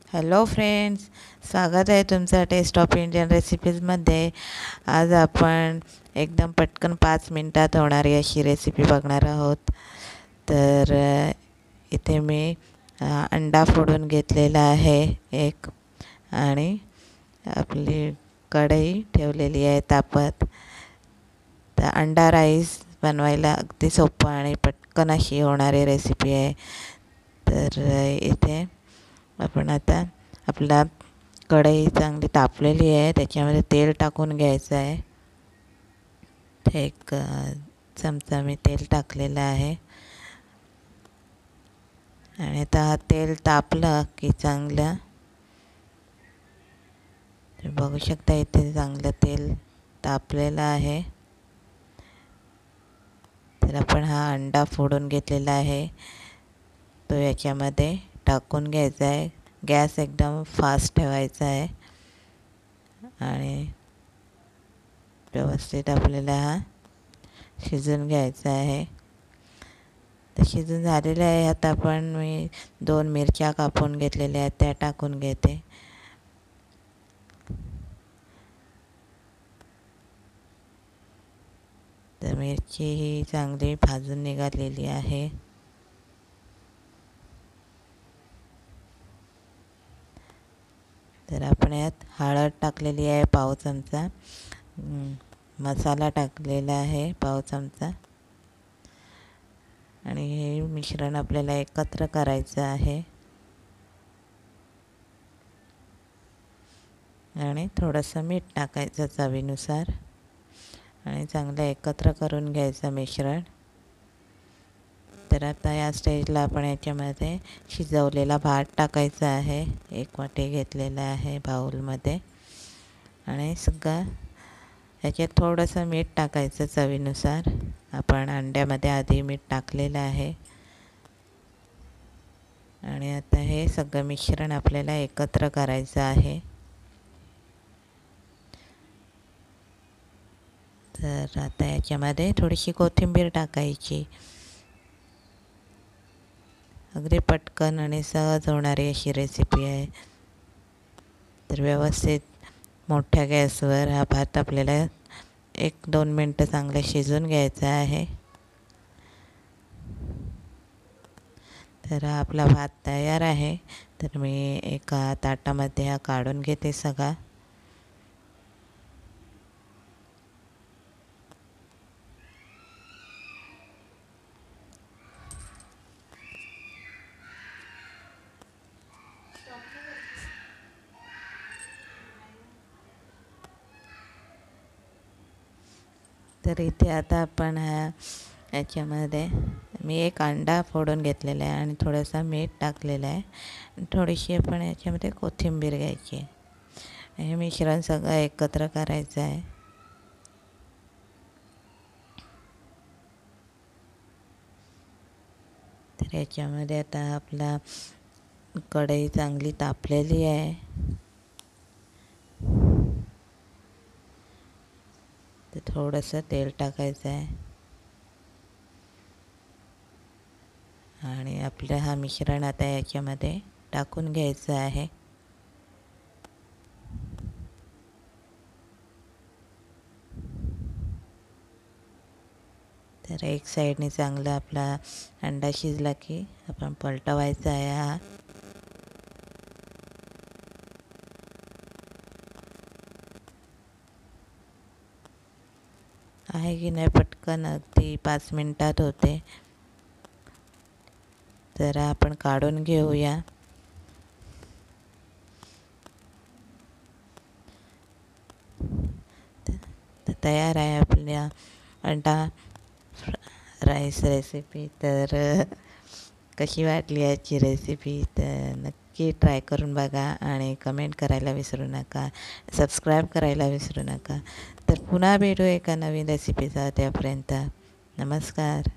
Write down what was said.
Hello friends, स्वागत आहे तुमचं टेस्ट ऑफ इंडियन रेसिपीजमध्ये। आज आपण एकदम पटकन 5 मिनटात होणारी अशी रेसिपी बघणार आहोत। तर इथे मी अंडा फोडून घेतलेला आहे एक, आणि आपली कढई ठेवलेली आहे तापत। तर अंडा राईस बनवायला अगदी सोपं आणि पटकन अशी होणारी रेसिपी आहे। तर इथे आपण आता आपला कढई चांगली तापलेली आहे, त्याच्यामध्ये तेल टाकून घ्यायचं आहे। एक चमचा मी तेल टाकलेलं आहे, आणि आता हा तेल तापलं की चांगलं बघू शकता, इथे चांगलं तेल तापलेलं आहे। तर आपण हा अंडा फोडून घेतलेला आहे तो याच्यामध्ये टाकून घ्यायचा आहे। गॅस एकदम फास्ट ठेवायचा आहे, आणि व्यवस्थित आपल्याला हा शिजून घ्यायचा आहे। तर शिजून झालेलं आहे। आता मी 2 मिरच्या कापून घेतलेल्या आहेत, त्या टाकून घेते। तर मिरची ही चांगली भाजून निघालेली आहे। तर आपण यात हळद टाकलेली आहे पाव चमचा, मसाला टाकलेला आहे पाव चमचा, आणि हे मिश्रण आपल्याला एकत्र करायचं आहे, आणि थोडंसं मीठ टाकायचं चवीनुसार, आणि चांगलं एकत्र करून घ्यायचं मिश्रण। तर आता या स्टेजला आपण याच्यामध्ये शिजवलेला भात टाकायचा आहे। 1 वाटी घेतलेला आहे बाउलमध्ये, आणि सगळं याच्यात थोडंसं मीठ टाकायचं चवीनुसार। आपण अंड्यामध्ये आधी मीठ टाकलेलं आहे, आणि आता हे सगळं मिश्रण आपल्याला एकत्र करायचं आहे। तर आता याच्यामध्ये थोडीशी कोथिंबीर टाकायची। अगदी पटकन आणि सहज होणारी अशी रेसिपी आहे। तर व्यवस्थित मोठ्या गॅसवर हा भात आपल्याला 1-2 मिनटं चांगलं शिजून घ्यायचा आहे। तर हा आपला भात तयार आहे। तर मी एका ताटामध्ये हा काढून घेते सगळा। तर इथे आता आपण याच्यामध्ये मी एक अंडा फोडून घेतलेला आहे, आणि थोडंसं मीठ टाकलेलं आहे। थोडीशी आपण याच्यामध्ये कोथिंबीर घ्यायची आहे। हे मिश्रण सगळं एकत्र करायचं आहे। तर याच्यामध्ये आता आपला कढई चांगली तापलेली आहे। तर थोडंसं तेल टाकायचं आहे, आणि आपलं हा मिश्रण आता याच्यामध्ये टाकून घ्यायचं आहे। तर एक साईडने चांगला आपला अंडा शिजला की आपण पलटवायचा आहे। हा आहे की नाही, पटकन अगदी 5 मिनटात होते। तर आपण काढून घेऊया। तर तयार आहे आपल्या अंडा राईस रेसिपी। तर कशी वाटली आजची रेसिपी, तर नक्की ट्राय करून बघा, आणि कमेंट करायला विसरू नका, सबस्क्राईब करायला विसरू नका। तर पुन्हा भेटू एका नवीन रेसिपीचा। त्यापर्यंत नमस्कार।